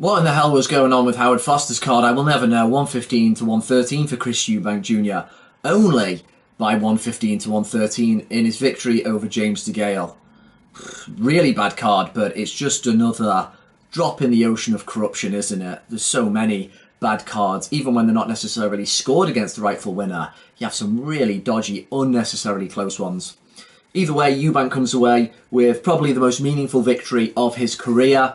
What in the hell was going on with Howard Foster's card? I will never know. 115 to 113 for Chris Eubank Jr. Only by 115 to 113 in his victory over James Degale. Really bad card, but it's just another drop in the ocean of corruption, isn't it? There's so many bad cards, even when they're not necessarily scored against the rightful winner. You have some really dodgy, unnecessarily close ones. Either way, Eubank comes away with probably the most meaningful victory of his career.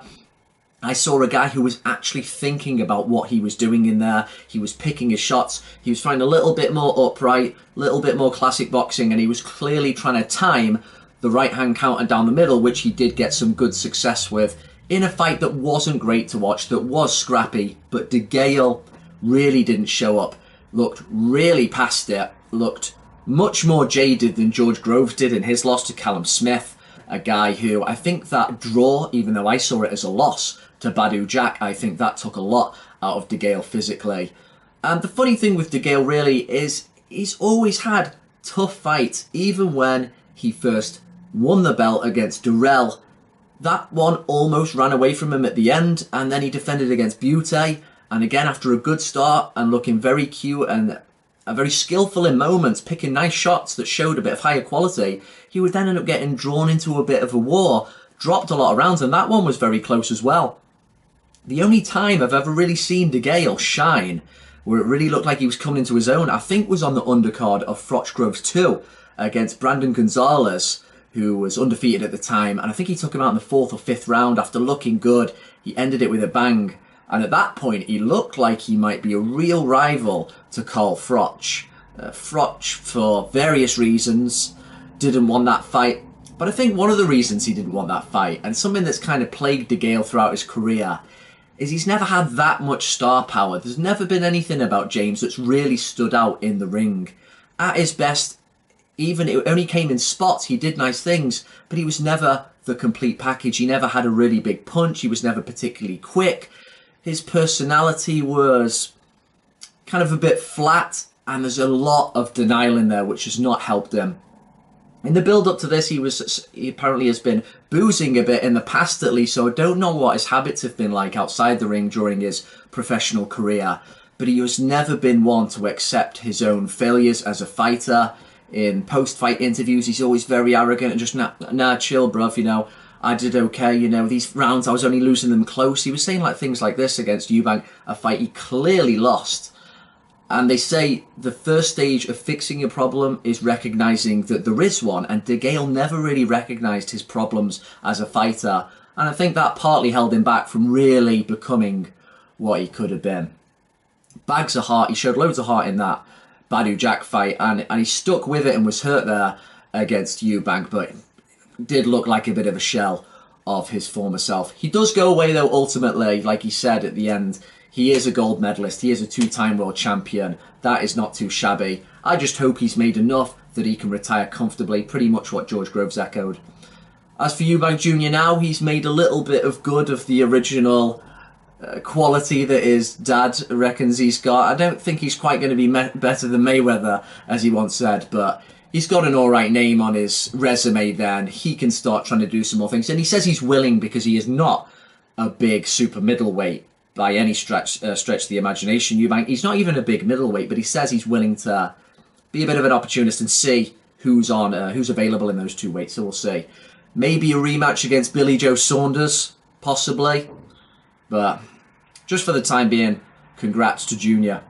I saw a guy who was actually thinking about what he was doing in there. He was picking his shots. He was trying a little bit more upright, a little bit more classic boxing, and he was clearly trying to time the right-hand counter down the middle, which he did get some good success with in a fight that wasn't great to watch, that was scrappy, but Degale really didn't show up. Looked really past it, looked much more jaded than George Groves did in his loss to Callum Smith, a guy who I think that draw, even though I saw it as a loss to Badu Jack, I think that took a lot out of Degale physically. And the funny thing with Degale really is he's always had tough fights, even when he first won the belt against Durrell. That one almost ran away from him at the end, and then he defended against Butte, and again after a good start and looking very cute and very skillful in moments, picking nice shots that showed a bit of higher quality, he would then end up getting drawn into a bit of a war, dropped a lot of rounds, and that one was very close as well. The only time I've ever really seen Degale shine, where it really looked like he was coming into his own, I think was on the undercard of Froch Groves 2 against Brandon Gonzalez, who was undefeated at the time, and I think he took him out in the 4th or 5th round after looking good. He ended it with a bang, and at that point he looked like he might be a real rival to Carl Froch. Froch, for various reasons, didn't want that fight, but I think one of the reasons he didn't want that fight, and something that's kind of plagued Degale throughout his career, is he's never had that much star power. There's never been anything about James that's really stood out in the ring. At his best, even it only came in spots, he did nice things, but he was never the complete package. He never had a really big punch. He was never particularly quick. His personality was kind of a bit flat, and there's a lot of denial in there, which has not helped him. In the build-up to this, he apparently has been boozing a bit in the past at least, so I don't know what his habits have been like outside the ring during his professional career, but he has never been one to accept his own failures as a fighter. In post-fight interviews, he's always very arrogant and just, nah, chill, bruv, you know, I did okay, you know, these rounds, I was only losing them close. He was saying things like this against Eubank, a fight he clearly lost. And they say the first stage of fixing a problem is recognizing that there is one, and Degale never really recognized his problems as a fighter, and I think that partly held him back from really becoming what he could have been. Bags of heart, he showed loads of heart in that Badu Jack fight, and he stuck with it and was hurt there against Eubank, but did look like a bit of a shell of his former self. He does go away though ultimately, like he said at the end. He is a gold medalist. He is a 2-time world champion. That is not too shabby. I just hope he's made enough that he can retire comfortably, pretty much what George Groves echoed. As for Eubank Jr. now, he's made a little bit of good of the original quality that his dad reckons he's got. I don't think he's quite going to be better than Mayweather, as he once said, but he's got an alright name on his resume then. He can start trying to do some more things. And he says he's willing because he is not a big super middleweight by any stretch of the imagination. Eubank, he's not even a big middleweight, but he says he's willing to be a bit of an opportunist and see who's available in those two weights. So we'll see. Maybe a rematch against Billy Joe Saunders, possibly. But just for the time being, congrats to Junior.